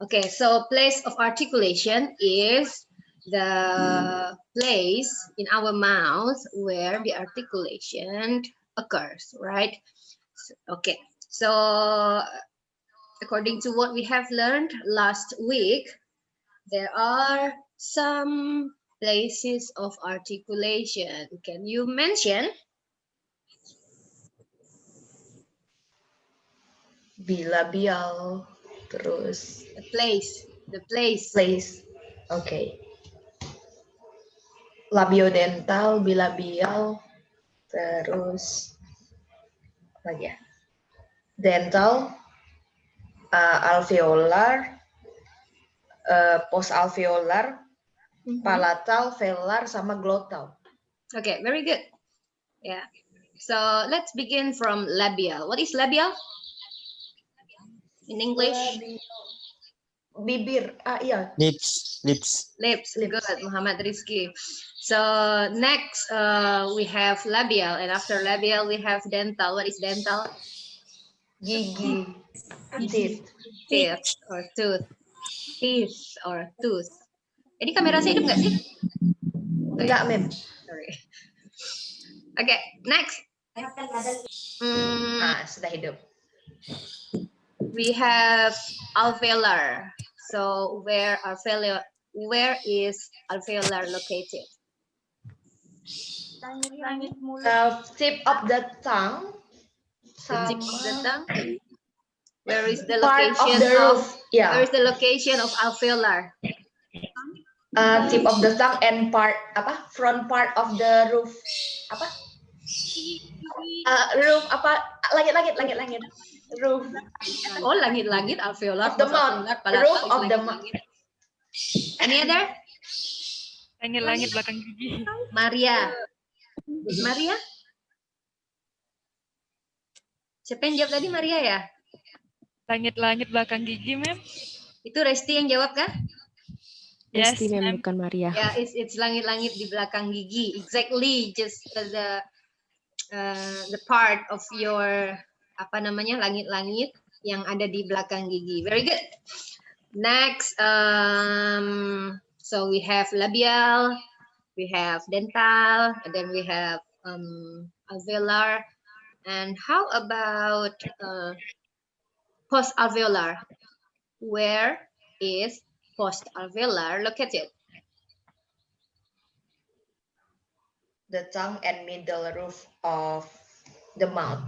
Okay, so place of articulation is the place in our mouth where the articulation occurs, right? Okay, so according to what we have learned last week, there are some places of articulation. Can you mention? Bilabial, terus The place. place. Oke. Labiodental, bilabial, terus apa lagi ya? Dental, alveolar, post-alveolar, palatal, velar, sama glottal. Okay, very good. Yeah. So let's begin from labial. What is labial? In English? Bibir. Iya. Lips. Lips. Good, Muhammad Rizky. So next we have labial, and after labial we have dental. What is dental? Gigi. Teeth. Teeth or tooth. Teeth or tooth. Ini kamera saya hidup nggak sih? Enggak, Mem. Sorry. Okay, next. Sudah hidup. We have alveolar. So where is alveolar located? Tip of the tongue. The tip of the tongue. Where is the Part location of the roof. Yeah. Where is the location of alveolar? Tip of the tongue and front part of the roof. Roof langit. Roof. Oh, langit alveolar. Of the mouth. Roof of the mouth. Any other? Langit-langit belakang gigi. Maria. Siapa yang jawab tadi, Maria ya? Langit-langit belakang gigi, Mem. Itu Resti yang jawab kan? Yes, Resti, Mem, bukan Maria. Yeah, it's langit-langit di belakang gigi. Exactly, just the part of your langit-langit yang ada di belakang gigi. Very good. Next, so we have labial, we have dental, and then we have alveolar. And how about post-alveolar? Where is post-alveolar located? The tongue and middle roof of the mouth.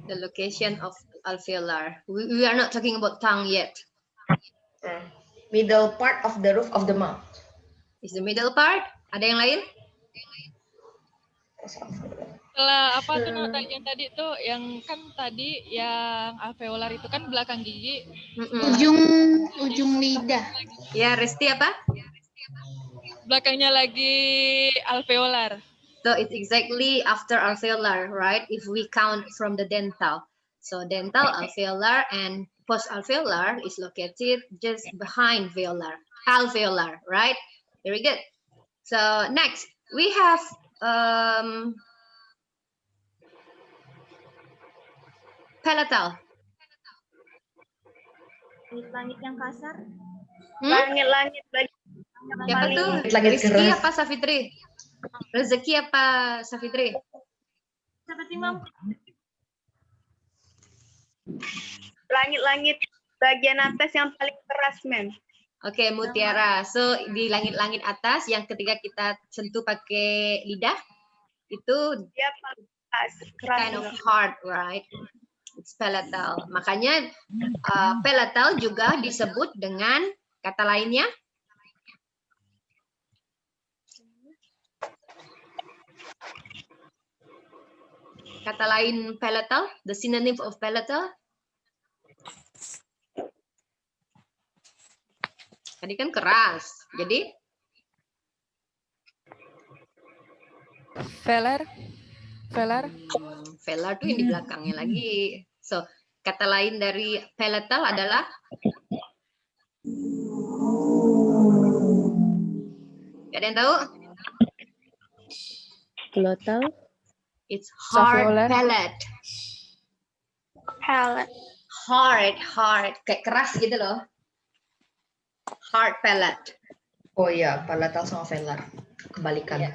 The location of alveolar. We are not talking about tongue yet. Middle part of the roof of the mouth. Is the middle part? Ada yang lain? Setelah apa tuh bagian tadi tuh yang alveolar itu kan belakang gigi. Ujung lidah. Ya, Resti apa? Belakangnya lagi alveolar. So it's exactly after alveolar, right? If we count from the dental. So dental, alveolar, and post-alveolar is located just behind alveolar, right? Very good. So next, we have palatal. Langit yang kasar. Langit-langit Siapa tuh? Rizky apa Safitri? Rezeki apa Safitri? Seperti Mam. Langit-langit bagian atas yang paling keras, Mem. Oke, Mutiara. So di langit-langit atas yang ketika kita sentuh pakai lidah itu Dia paling keras. kind of hard, right? It's palatal. Makanya palatal juga disebut dengan kata lainnya palatal, the synonym of palatal. Tadi kan keras. Jadi Velar. velar tuh yang di belakangnya lagi. So, kata lain dari palatal adalah ada yang tahu? Glottal. It's hard Alveolar. palate. hard, kayak keras gitu loh. Hard palate. Oh iya, palatal sama velar. Kebalikan. Iya.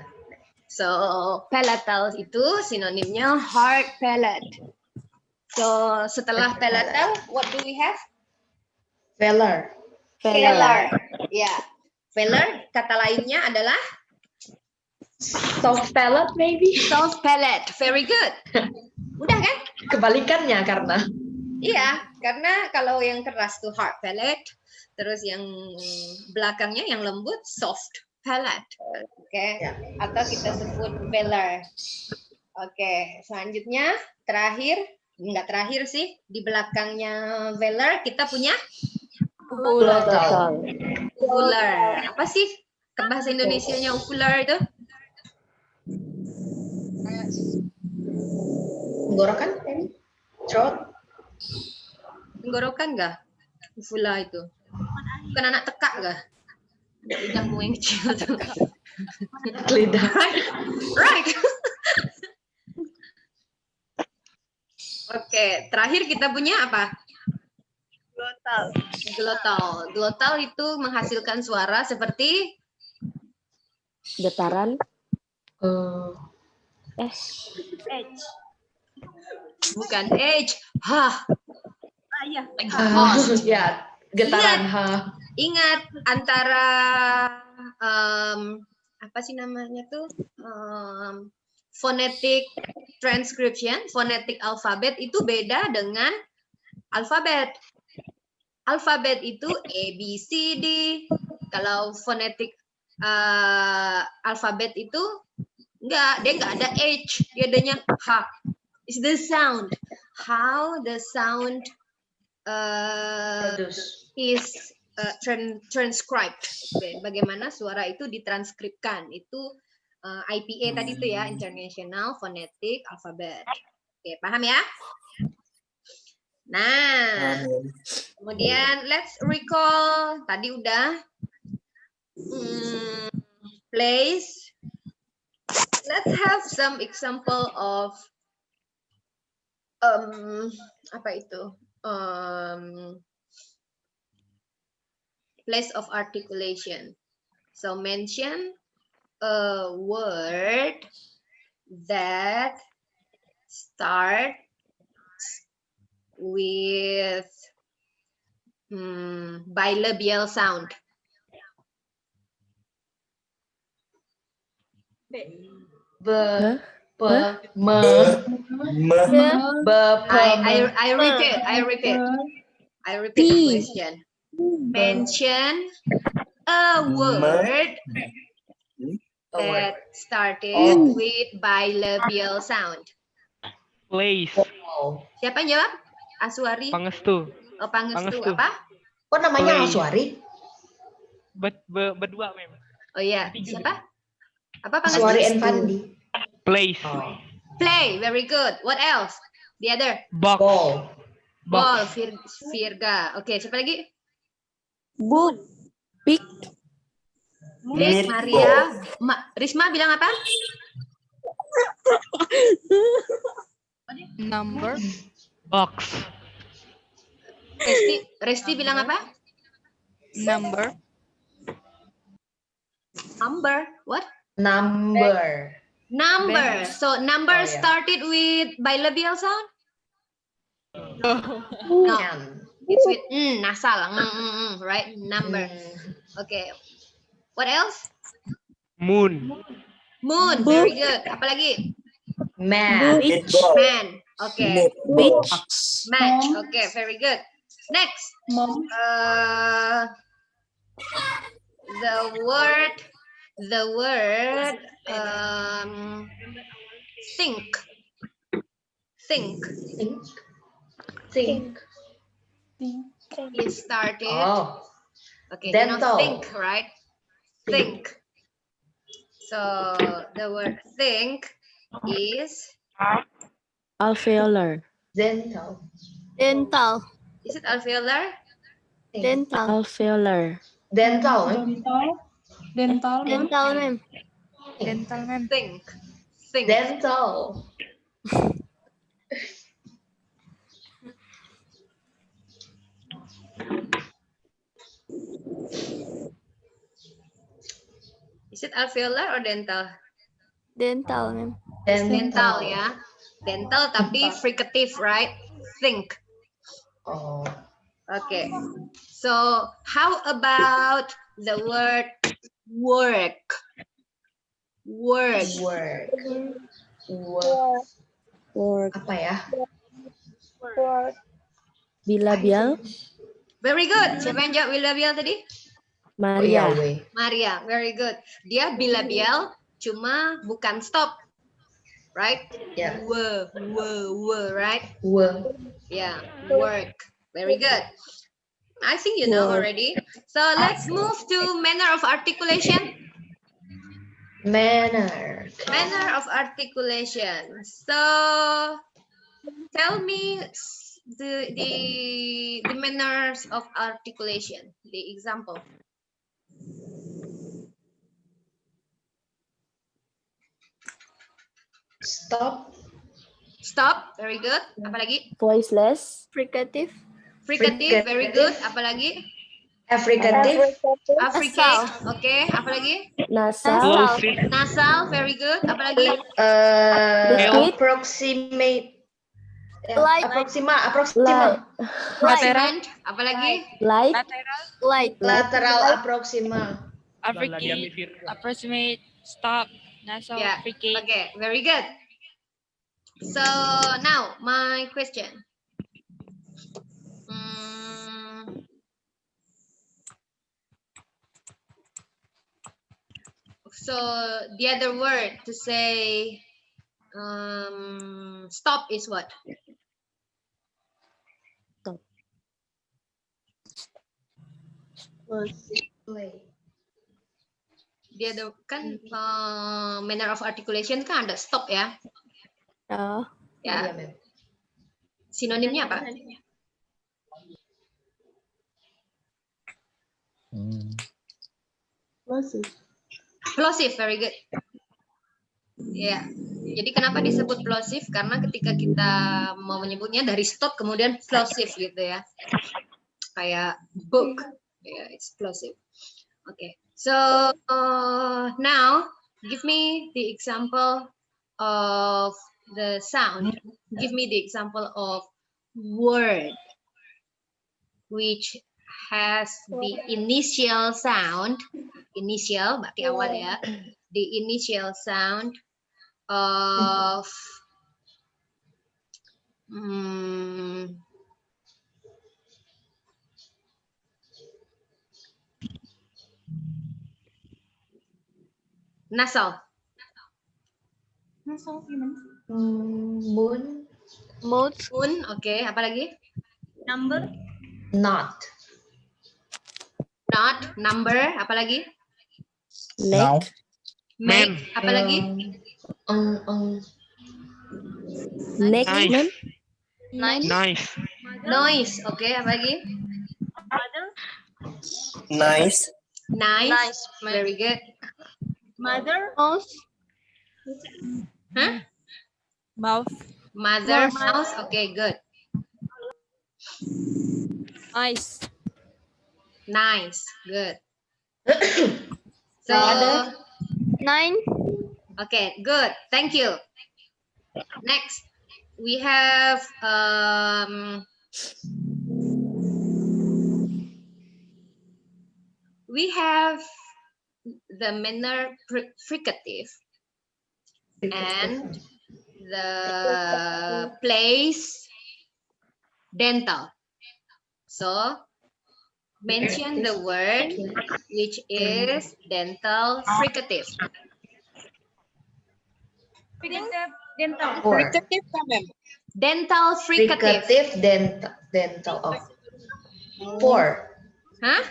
So, palatal itu sinonimnya hard palate. So, setelah palatal, what do we have? Velar. Velar. Ya, velar kata lainnya adalah Soft palate maybe? soft palate. Very good. Udah kan? Kebalikannya karena. Iya, karena kalau yang keras tuh hard palate, terus yang belakangnya yang lembut soft palate. Oke, Ya. atau kita sebut velar. Oke, selanjutnya terakhir, nggak terakhir sih, di belakangnya velar kita punya Glotal. uvular. Apa sih bahasa Indonesianya uvular itu? Tenggorokan? Throat? Tenggorokan nggak? Uvula itu. Bukan anak tekak nggak? Lidahmu yang kecil tuh. Lidah. Right. Oke, terakhir kita punya apa? Glotal. Glotal. Glotal itu menghasilkan suara seperti Getaran. Edge. bukan H, hah. Iya. Ya, getaran ha. Ingat antara apa sih namanya tuh phonetic transcription, phonetic alfabet itu beda dengan alfabet. Alfabet itu A, B, C, D. Kalau phonetic alfabet itu dia nggak ada H, dia adanya H. It's the sound. How the sound Produce. is transcribed. Oke, bagaimana suara itu ditranskripkan? Itu IPA tadi itu ya, International Phonetic Alphabet. Oke, paham ya? Nah, kemudian let's recall. Tadi udah place. Let's have some example of apa itu? Place of articulation. So mention a word that starts with bilabial sound. I repeat the question. Mention a word that started with bilabial sound. Place. Siapa yang jawab? Aswari. Pangestu. Oh, Pangestu. Pangestu. Apa? Kok namanya Place. Aswari? Berdua, Mem. Oh iya, siapa? Apa Pangestu? Aswari and Fandi. Place. Play, very good. What else? The other? Box. Ball. Ball, Box. Virga. Oke, siapa lagi? Boot. Pick. Miss Maria. Risma bilang apa? Number. Box. Resti bilang apa? Number. Number. What? Number. Number. So number Oh, yeah. started with bilabial sound? No, N. it's with nasal. Right? Number. Okay. What else? Moon. Moon. Very good. Apa lagi? Man. Man. Okay. Beach. Match. Okay. Very good. Next. The word think. Think. Think. It started. Oh. Okay, you know Dental. think, right? Think. So the word think is, Alveolar. Dental. Dental. is it alveolar? Dental. Alveolar. Dental. Dental, ma'am. Dental, ma'am. Think. Think. Dental. Is it alveolar or dental? Dental, ma'am. Dental ya. Dental tapi fricative, right? Think. Oh, Okay. So how about the word work? Work. work. Work. Work. Apa ya? Bilabial. Very good. Siapa yang jawab bilabial tadi? Oh iya, Maria. we. Maria. Very good. Dia bilabial cuma bukan stop. Right? Ya, Right? we. Yeah, work. Very good. I think you know Work. already. So let's move to manner of articulation. Manner. Manner of articulation. So tell me the manners of articulation. The example. Stop. Stop. Very good. Apalagi? Voiceless. Fricative. Fricative. Very good. Apalagi? Africative. Affricate. Okay. Apalagi? Nasal. Plosive. Nasal. Very good. Apalagi? Liquid. Approximate. Light. Approxima. Light. Approximate. Apalagi? Light. Light. Lateral approxima. Approximate, stop, nasal, Yeah. fricate. Okay, very good. So now my question. So the other word to say stop is what? Stop. Play. The other kan manner of articulation kan ada stop ya. Oh. Ya. Iya, ma'am. Sinonimnya apa? Plosive, very good. Ya. Jadi kenapa disebut plosive? Karena ketika kita mau menyebutnya dari stop kemudian plosive gitu ya. Kayak book. Yeah, it's plosive. Okay. So now give me the example of the sound. Give me the example of word which has the initial sound. Initial berarti awal ya. The initial sound of nasal. Moon. Mouth. Moon, oke. Apa lagi? Not. Not, number, apa lagi? Neck. Make, apa lagi? Neck. Nice. Ma'am. Nice. Noise, oke. Apa lagi? Nice. Nice, very good. Mouth. Huh? Mouth, Mother, mouse, oke, good. eyes, Nice, good. So, Nine. okay, good. Thank you. Next, we have the manner fricative and the place dental. So mention the word which is dental fricative. Four. Dental fricative. Fricative dental of. Four. Hah?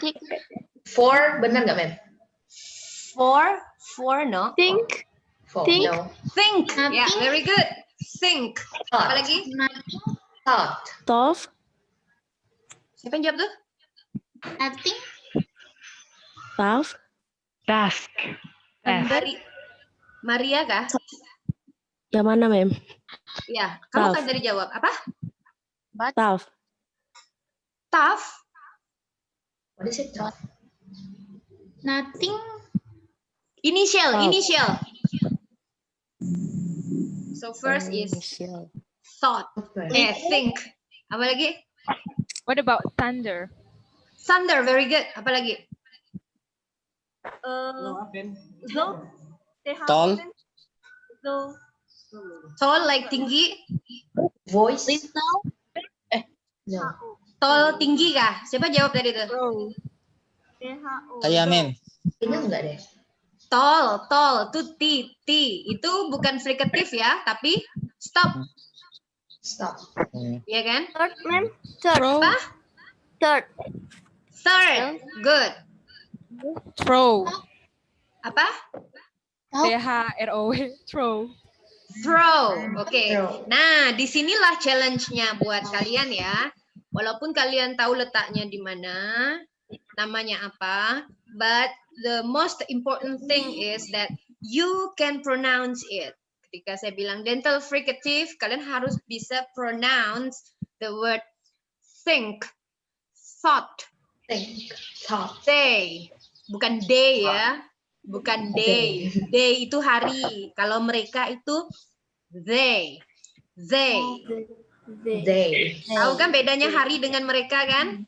Four, benar nggak, Mem? Four, no. Think. Four, Think. no. Think. Yeah, very good. Think. Apa Thought. lagi? Thought. Tough. Siapa yang jawab tuh? Tough. Task. Maria kah? Yang mana, Ma'am? Ya, kamu Tough. kan tadi jawab apa? Tough. Tough. What is it? Tough. Initial. So first is thought. Okay. Think. Apa lagi? What about thunder? Thunder, very good. Apa lagi? Tall. Tall, like tinggi. Voice. No. Tall, tinggi kah? Siapa jawab tadi itu? Saya, Mem. Kayaknya enggak deh. Tall, tuh T. Itu bukan frikatif ya, tapi stop, Stop. ya kan? Third, ma'am. Third. Apa? Third. Third, good. Throw. Apa? THROW. Throw. Throw, oke. Throw. Nah, disinilah challenge-nya buat kalian ya. Walaupun kalian tahu letaknya di mana, namanya apa, but the most important thing is that you can pronounce it. Ketika saya bilang dental fricative, kalian harus bisa pronounce the word think, thought, Think. Thought. day, bukan day ya, bukan day. Day itu hari. Kalau mereka itu they. They. Tahu kan bedanya hari dengan mereka kan?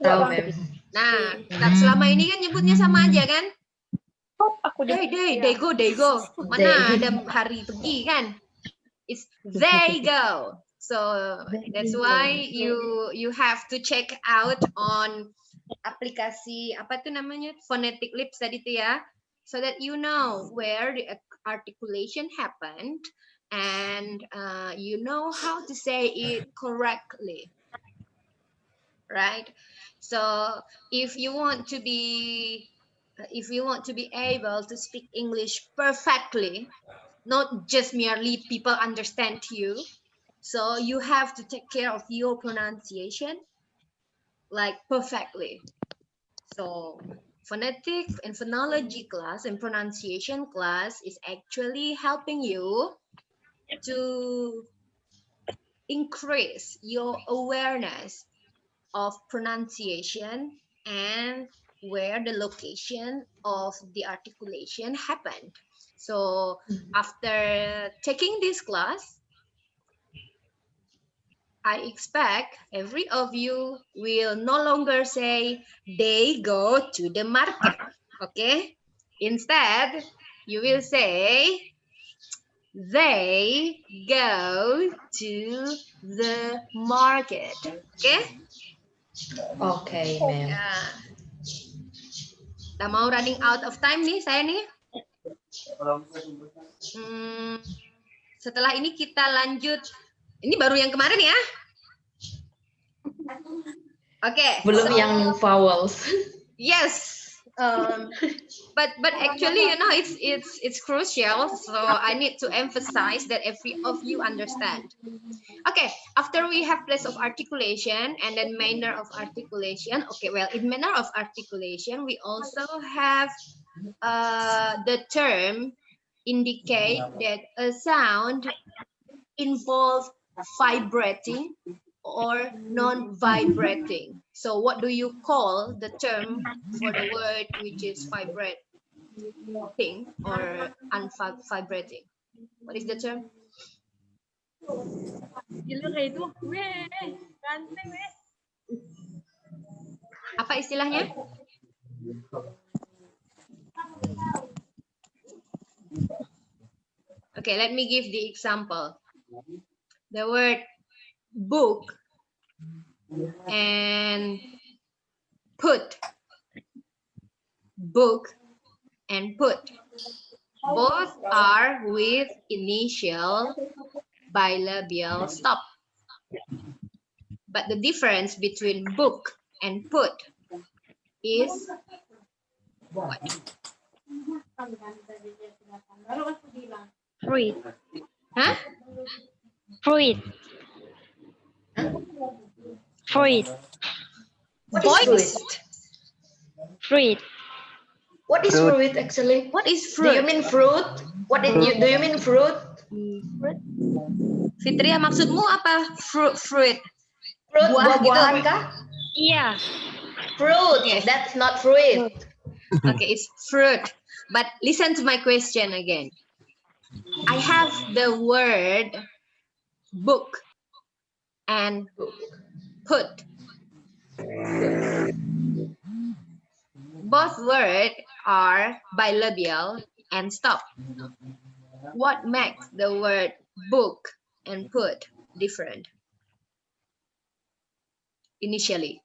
Tahu, Mem. Nah, selama ini kan nyebutnya sama aja kan? They go. Mana ada hari pergi kan? It's they go. So that's why you have to check out on aplikasi apa tuh namanya phonetic lips tadi tuh ya, so that you know where the articulation happened and you know how to say it correctly, right? So if you want to be able to speak English perfectly, not just merely people understand you, so you have to take care of your pronunciation like perfectly. So phonetic and phonology class and pronunciation class is actually helping you to increase your awareness of pronunciation and where the location of the articulation happened. So after taking this class, I expect every of you will no longer say they go to the market, okay? Instead, you will say they go to the market, okay? Okay, Mem. Ya. Udah mau running out of time nih saya nih. Setelah ini kita lanjut. Ini baru yang kemarin ya. Oke. Belum yang vowels. Yes. But actually, you know, it's crucial. So I need to emphasize that every of you understand. Okay. After we have place of articulation and then manner of articulation. Okay. Well, in manner of articulation, we also have the term indicate that a sound involves vibrating or non-vibrating. So what do you call the term for the word which is vibrating or unvibrating? What is the term? Apa istilahnya? Okay, let me give the example. The word book and put. Book and put. Both are with initial bilabial stop. But the difference between book and put is what? Fruit. Huh? Fruit. Fruit. What is fruit? Fruit. What is fruit actually? What is Do you fruit? mean fruit? Do you mean fruit? Fitria, maksudmu apa? Fruit. Fruit Buah buah-buahan gitu. kah? Iya. Fruit. Yes. That's not fruit. Okay, it's fruit. But listen to my question again. I have the word book and put. Both words are bilabial and stop. What makes the word book and put different? Initially.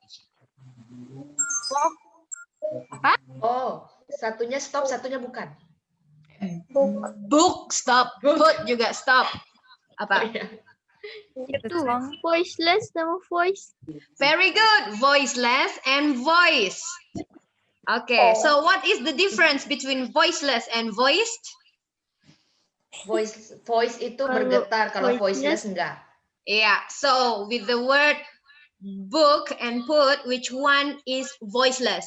Oh, satunya stop, satunya bukan. Book stop, put juga stop. Apa? Itu voiceless sama voice. Very good. Voiceless and voice. Okay, so what is the difference between voiceless and voiced? Voice itu bergetar, kalau voiceless enggak. Yeah, so with the word book and put, which one is voiceless?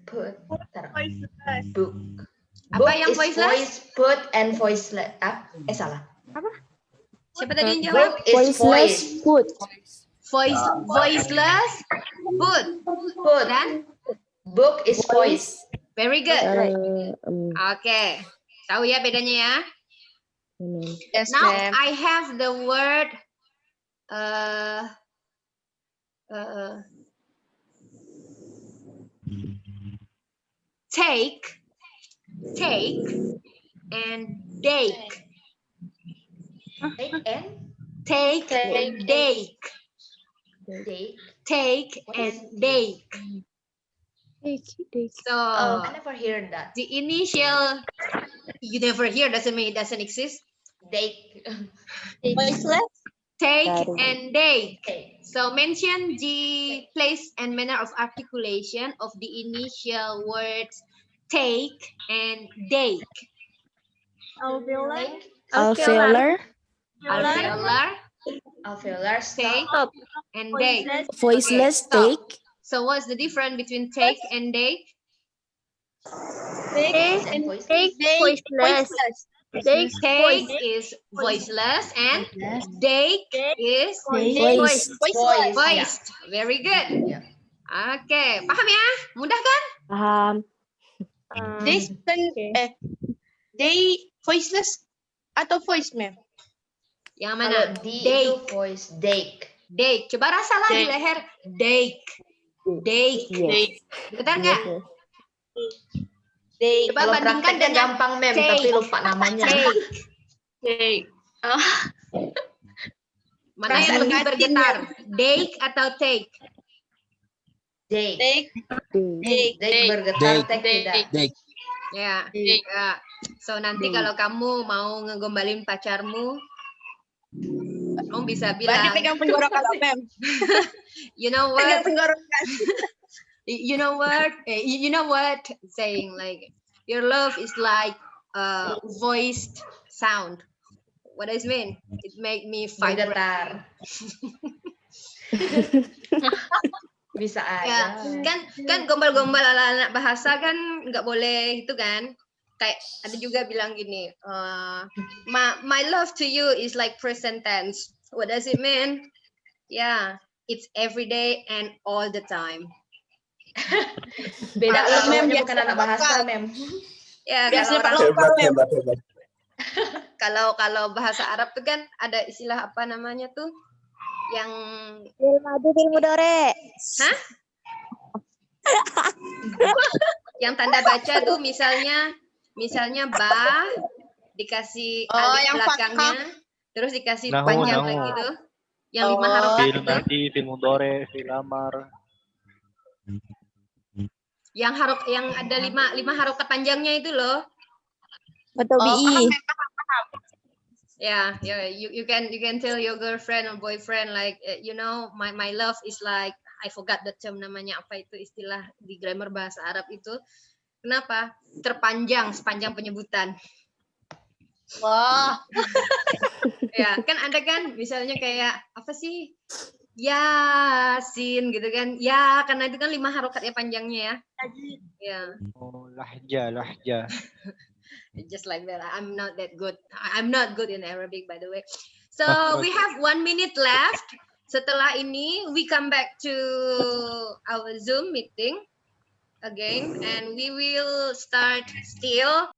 Put. Book. Apa Book yang is voiceless? voice, put and voiceless. Salah. Siapa tadi yang jawab? Book is voice. Put. Voiceless, put. Put. Dan Book is voice. very good. Um, Okay, tahu ya bedanya ya? Yes, Now I have the word take, and dake. Take and Take and dake. take. Take and dake. So I never heard that. the initial, you never hear, doesn't mean it doesn't exist. Take. voiceless. Take Baru. and dake. Okay. So mention the place and manner of articulation of the initial words take and dake. Take. alveolar, Alveolar, Alveolar. take, Stop. and dake. voiceless, Okay, stop. take, So what's the difference between take and dake? Take and voiceless. Voiceless. Take is voiceless and dake is voice, Voice. voiced. Very good. Yeah. Oke, paham ya? Mudah kan? paham, They voiceless atau voice, ma'am? Yang Kalau mana? D itu Dake. voice. Dake. Dake. Coba rasalah di Dake. leher. Dake. Dake. yes, Betul nggak? yes. Coba Kalau bandingkan prakteknya dengan gampang, mem, take. tapi lupa namanya. Take. Take. Mana yang Perasaan lebih batin, bergetar? Dake atau take? Dake. Take. Take. Dake bergetar, Dake. take tidak. Ya. Ya. So nanti kalau kamu mau ngegombalin pacarmu, kamu bisa Berarti bilang, pegang tenggorokan, ma'am. you know Pegang what? tenggorokan. You know what? You know what? Saying like, your love is like a voiced sound. What does it mean? It make me vibrate. Bergetar. Bisa Ya, aja. kan gombal-gombal ala anak bahasa kan nggak boleh itu kan. Kayak ada juga bilang gini, my love to you is like present tense. What does it mean? Yeah, it's every day and all the time. Beda kalau Mem, cowoknya biasa bukan anak bahasa, mem. Ya, Biasanya Pak kalau orang, Lokal, ma'am. kalau bahasa Arab tuh kan ada istilah apa namanya tuh yang Hah? Yang tanda baca tuh misalnya ba dikasih alif yang belakangnya, terus dikasih Nahu, panjang nahu. lagi tuh. Yang 5 harokat Fil itu. madi, fil mudore, fil amar. Yang ada 5 harokat panjangnya itu loh. Atau BI. Yeah, you can tell your girlfriend or boyfriend like you know my love is like, I forgot the term namanya apa itu istilah di grammar bahasa Arab itu. Kenapa? Terpanjang sepanjang penyebutan. Wah. Ya, kan ada kan misalnya kayak apa sih? Yasin gitu kan. Ya, karena itu kan 5 harokat ya panjangnya ya. Ya. Oh, lahja. Just like that. I'm not that good. I'm not good in Arabic, by the way. So Makhraj. we have 1 minute left. Setelah ini, we come back to our Zoom meeting. again, and we will start still